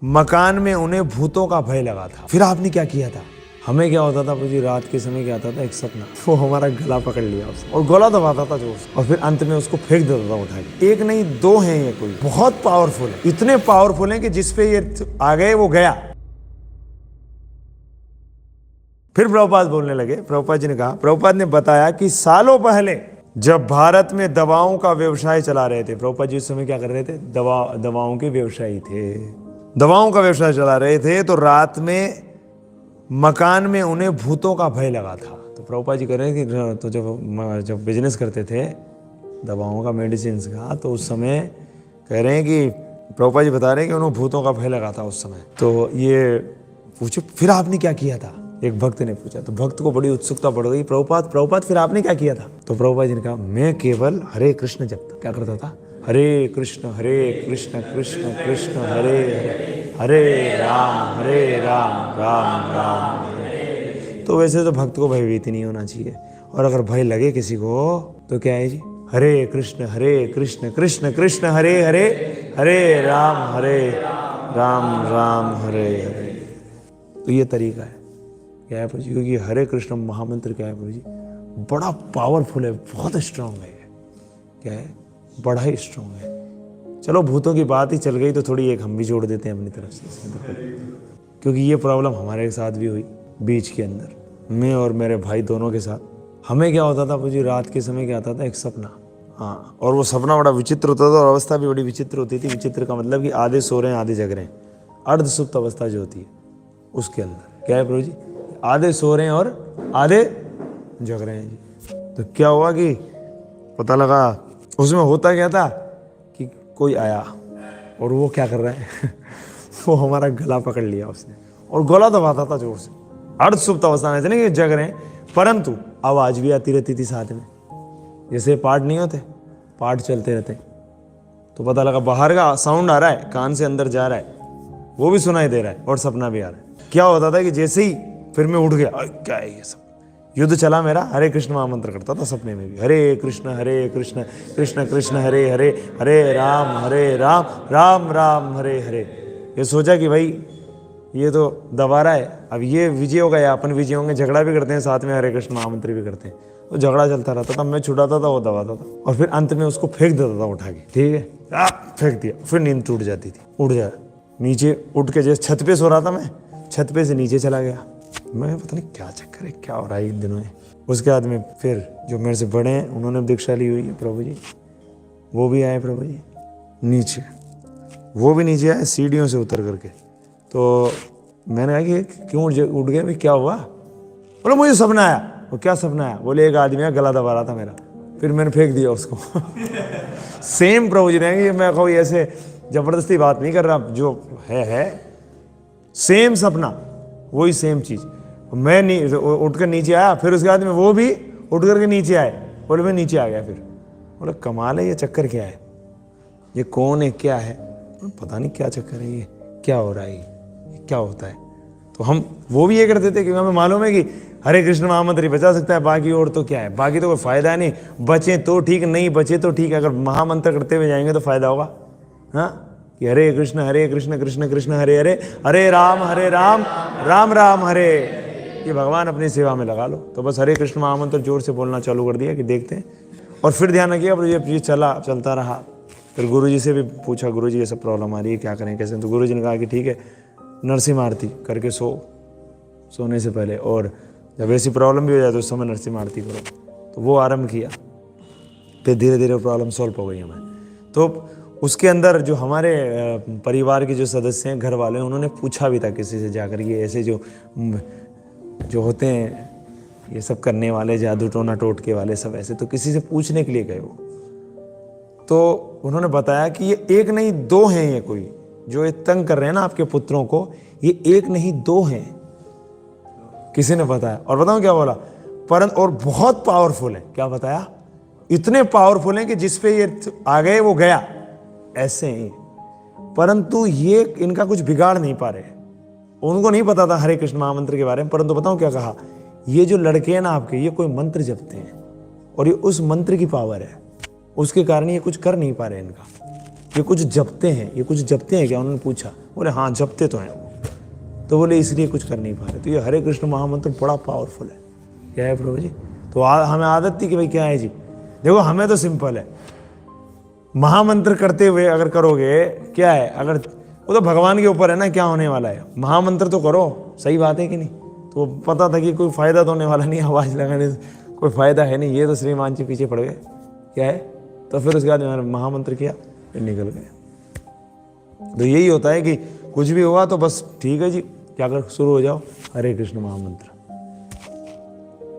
मकान में उन्हें भूतों का भय लगा था। फिर आपने क्या किया था? हमें क्या होता था जी, रात के समय क्या आता था, एक सपना, वो हमारा गला पकड़ लिया उसने और गला दबाता था जोर से, और फिर अंत में उसको फेंक देता था उठा के। एक नहीं दो हैं ये, कोई बहुत पावरफुल है, इतने पावरफुल हैं कि जिसपे ये आ गए वो गया। फिर प्रभुपाद बोलने लगे, प्रभुपाद जी ने कहा, प्रभुपाद ने बताया कि सालों पहले जब भारत में दवाओं का व्यवसाय चला रहे थे, प्रभुपाद जी उस समय क्या कर रहे थे, दवाओं के व्यवसायी थे, दवाओं का व्यवसाय चला रहे थे, तो रात में मकान में उन्हें भूतों का भय लगा था। तो प्रभुपाद जी कह रहे हैं कि तो जब बिजनेस करते थे दवाओं का, मेडिसिन का, तो उस समय कह रहे हैं कि प्रभुपाद जी बता रहे हैं कि उन्हें भूतों का भय लगा था उस समय। तो ये पूछो फिर आपने क्या किया था, एक भक्त ने पूछा। तो भक्त को बड़ी उत्सुकता बढ़ गई, प्रभुपाद फिर आपने क्या किया था? तो प्रभुपाद जी ने कहा, मैं केवल हरे कृष्ण जपता। क्या करता था? हरे कृष्ण कृष्ण कृष्ण हरे हरे, हरे राम राम राम हरे। तो वैसे तो भक्त को भयभीति नहीं होना चाहिए, और अगर भय लगे किसी को तो क्या है जी, हरे कृष्ण कृष्ण कृष्ण हरे हरे, हरे राम राम हरे हरे। तो ये तरीका है, क्या है प्रभु जी, क्योंकि हरे कृष्ण महामंत्र क्या है प्रभु जी, बड़ा पावरफुल है, बहुत स्ट्रांग है, क्या है, बड़ा ही स्ट्रांग है। चलो भूतों की बात ही चल गई तो थोड़ी एक हम भी जोड़ देते हैं अपनी तरफ से, क्योंकि ये प्रॉब्लम हमारे साथ भी हुई बीच के अंदर, मैं और मेरे भाई दोनों के साथ। हमें क्या होता था जी, रात के समय क्या आता था, एक सपना, हाँ, और वो सपना बड़ा विचित्र होता था और अवस्था भी बड़ी विचित्र होती थी। विचित्र का मतलब कि आधे सो रहे हैं आधे जग रहे हैं, अर्ध सुप्त अवस्था जो होती है उसके अंदर, क्या है प्रभु जी, आधे सो रहे हैं और आधे जग रहे हैं जी। तो क्या हुआ कि पता लगा उसमें होता क्या था कि कोई आया और वो क्या कर रहा है वो हमारा गला पकड़ लिया उसने और गला दबाता था जोर से, अर्ध सुप्त अवस्था में, नहीं कि जग रहे हैं, परंतु आवाज भी आती रहती थी साथ में, जैसे पाठ नहीं होते, पाठ चलते रहते, तो पता लगा बाहर का साउंड आ रहा है, कान से अंदर जा रहा है, वो भी सुनाई दे रहा है और सपना भी आ रहा है। क्या होता था कि जैसे ही फिर मैं उठ गया, क्या है ये सब, युद्ध चला मेरा, हरे कृष्ण महामंत्र करता था सपने में भी, हरे कृष्ण कृष्ण कृष्ण हरे हरे, हरे राम राम हरे हरे। ये सोचा कि भाई ये तो दबा रहा है, अब ये विजय होगा या अपन विजय होंगे, झगड़ा भी करते हैं साथ में, हरे कृष्ण महामंत्र भी करते हैं, तो झगड़ा चलता रहता था, मैं छुड़ाता था वो दबाता था, और फिर अंत में उसको फेंक देता था उठा के, ठीक है, फेंक दिया, फिर नींद टूट जाती थी, उठ जाए नीचे, उठ के जैसे छत पे सो रहा था मैं, छत पे से नीचे चला गया, मैं पता नहीं क्या चक्कर है, क्या हो रहा है इन दिनों में। उसके बाद में फिर जो मेरे से बड़े हैं उन्होंने दीक्षा ली हुई है प्रभु जी, वो भी आए प्रभु जी नीचे, वो भी नीचे आए सीढ़ियों से उतर करके। तो मैंने कहा कि क्यों उठ गए भाई, क्या हुआ? बोले मुझे सपना आया। वो क्या सपना आया? बोले एक आदमी गला दबा रहा था मेरा, फिर मैंने फेंक दिया उसको सेम प्रभु जी ने, मैं कहूँ ऐसे जबरदस्ती बात नहीं कर रहा, जो है सेम सपना, वही सेम चीज। मैं उठ कर नीचे आया, फिर उसके बाद में वो भी उठ करके नीचे आए, बोले मैं नीचे आ गया। फिर बोले कमाल है, ये चक्कर क्या है, ये कौन है, क्या है, पता नहीं क्या चक्कर है, ये क्या हो रहा है, ये क्या होता है। तो हम वो भी ये करते थे क्योंकि हमें मालूम है कि हरे कृष्ण महामंत्र ही बचा सकता है, बाकी और तो क्या है, बाकी तो कोई फायदा नहीं, बचे तो ठीक, नहीं बचे तो ठीक, अगर महामंत्र करते हुए जाएंगे तो फायदा होगा। हाँ, कि हरे कृष्ण कृष्ण कृष्ण हरे हरे, हरे राम राम हरे, ये भगवान अपनी सेवा में लगा लो। तो बस हरे कृष्ण महामंत्र जोर से बोलना चालू कर दिया कि देखते हैं, और फिर ध्यान रखिएगा ये चलता रहा। फिर गुरुजी से भी पूछा, गुरुजी ये सब प्रॉब्लम आ रही है, क्या करें कैसे? तो गुरुजी ने कहा कि ठीक है, नरसिंह आरती करके सोने से पहले, और जब ऐसी प्रॉब्लम भी हो जाए तो उस समय नरसिंह आरती करो। तो वो आरंभ किया, फिर धीरे धीरे प्रॉब्लम सॉल्व हो गई हमें। तो उसके अंदर जो हमारे परिवार के जो सदस्य हैं, घर वाले, उन्होंने पूछा भी था किसी से जाकर, ये ऐसे जो होते हैं ये सब करने वाले, जादू टोना टोटके वाले सब ऐसे, तो किसी से पूछने के लिए गए वो, तो उन्होंने बताया कि ये एक नहीं दो हैं, ये कोई जो ये तंग कर रहे हैं ना आपके पुत्रों को, ये एक नहीं दो हैं, किसी ने बताया। और बताऊं क्या बोला, परंतु और बहुत पावरफुल है। क्या बताया? इतने पावरफुल हैं कि जिसपे ये आ गए वो गया, ऐसे ही, परंतु ये इनका कुछ बिगाड़ नहीं पा रहे। उनको नहीं पता था हरे कृष्ण महामंत्र के बारे में, परंतु बताऊं क्या कहा, ये जो लड़के हैं ना आपके, ये कोई मंत्र जपते हैं और ये उस मंत्र की पावर है, उसके कारण ये कुछ कर नहीं पा रहे इनका। ये कुछ जपते हैं, ये कुछ जपते हैं क्या? उन्होंने पूछा। बोले हाँ जपते तो हैं वो। तो बोले इसलिए कुछ कर नहीं पा रहे। तो ये हरे कृष्ण महामंत्र बड़ा पावरफुल है। क्या है प्रभु जी? तो हमें आदत थी कि भाई क्या है जी, देखो हमें तो सिंपल है, महामंत्र करते हुए अगर करोगे क्या है, अगर वो तो भगवान के ऊपर है ना क्या होने वाला है, महामंत्र तो करो, सही बात है कि नहीं। तो पता था कि कोई फायदा तो होने वाला नहीं, आवाज लगाने से कोई फायदा है नहीं, ये तो श्रीमान जी पीछे पड़ गए। क्या है? तो फिर उसके बाद मैंने महामंत्र किया, फिर निकल गए। तो यही होता है कि कुछ भी हुआ तो बस ठीक है जी, क्या कर शुरू हो जाओ हरे कृष्ण महामंत्र।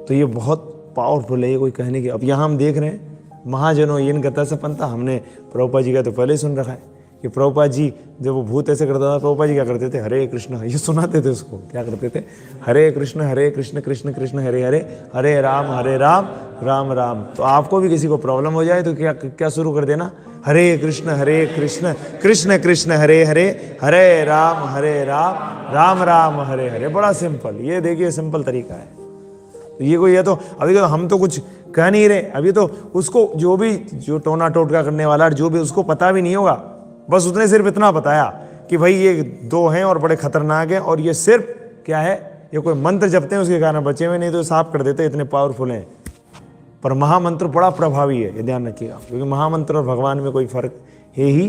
तो ये बहुत पावरफुल है, ये कोई कहने की। अब यहाँ हम देख रहे हैं महाजनों येन गता सपंता, हमने प्रभुपाद जी का तो पहले ही सुन रखा है कि प्रभुपाद जी जब वो भूत ऐसे करता था, प्रभुपाद जी क्या करते थे? हरे कृष्ण, ये सुनाते थे उसको। क्या करते थे? हरे कृष्ण कृष्ण कृष्ण हरे हरे, हरे राम राम राम। तो आपको भी किसी को प्रॉब्लम हो जाए तो क्या शुरू कर देना? हरे कृष्ण कृष्ण कृष्ण हरे हरे, हरे राम राम राम हरे हरे। बड़ा सिंपल, ये देखिए सिंपल तरीका है। तो ये कोई है तो अभी तो हम तो कुछ कह नहीं रहे, अभी तो उसको जो टोना टोटका करने वाला जो भी, उसको पता भी नहीं होगा। बस उसने सिर्फ इतना बताया कि भाई ये दो हैं और बड़े खतरनाक हैं, और ये सिर्फ क्या है, ये कोई मंत्र जपते हैं उसके कारण बचे हुए, नहीं तो साफ कर देते, इतने पावरफुल हैं। पर महामंत्र बड़ा प्रभावी है, ये ध्यान रखिएगा, क्योंकि महामंत्र और भगवान में कोई फर्क है ही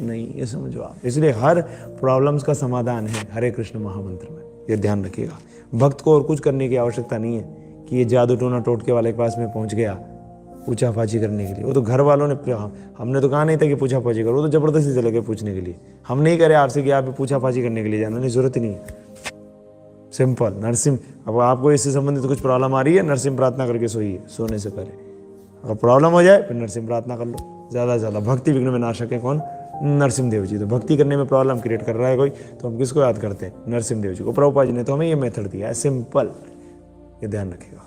नहीं, ये समझो आप। इसलिए हर प्रॉब्लम्स का समाधान है हरे कृष्ण महामंत्र में, ये ध्यान रखिएगा। भक्त को और कुछ करने की आवश्यकता नहीं है कि ये जादू टोना टोटके वाले के पास में पहुंच गया पूछा पाछी करने के लिए। वो तो घर वालों ने, हमने तो कहा नहीं था कि पूछा पाछी करो, वो तो जबरदस्ती चले गए पूछने के लिए। हम नहीं करे आपसे कि आप पूछा पाछी करने के लिए जाना, नहीं, जरूरत ही नहीं है। सिंपल नरसिंह, अब आपको इससे संबंधित कुछ प्रॉब्लम आ रही है, नरसिंह प्रार्थना करके सोइए सोने से पहले। अगर प्रॉब्लम हो जाए फिर नरसिंह प्रार्थना कर लो ज़्यादा से ज़्यादा। भक्ति विघ्न में नाशक है कौन? नरसिंह देव जी। तो भक्ति करने में प्रॉब्लम क्रिएट कर रहा है कोई, तो हम किसको याद करते हैं? नरसिंह देव जी को। प्रभुपाद जी ने तो हमें ये मेथड दिया है, सिंपल, ये ध्यान रखिएगा।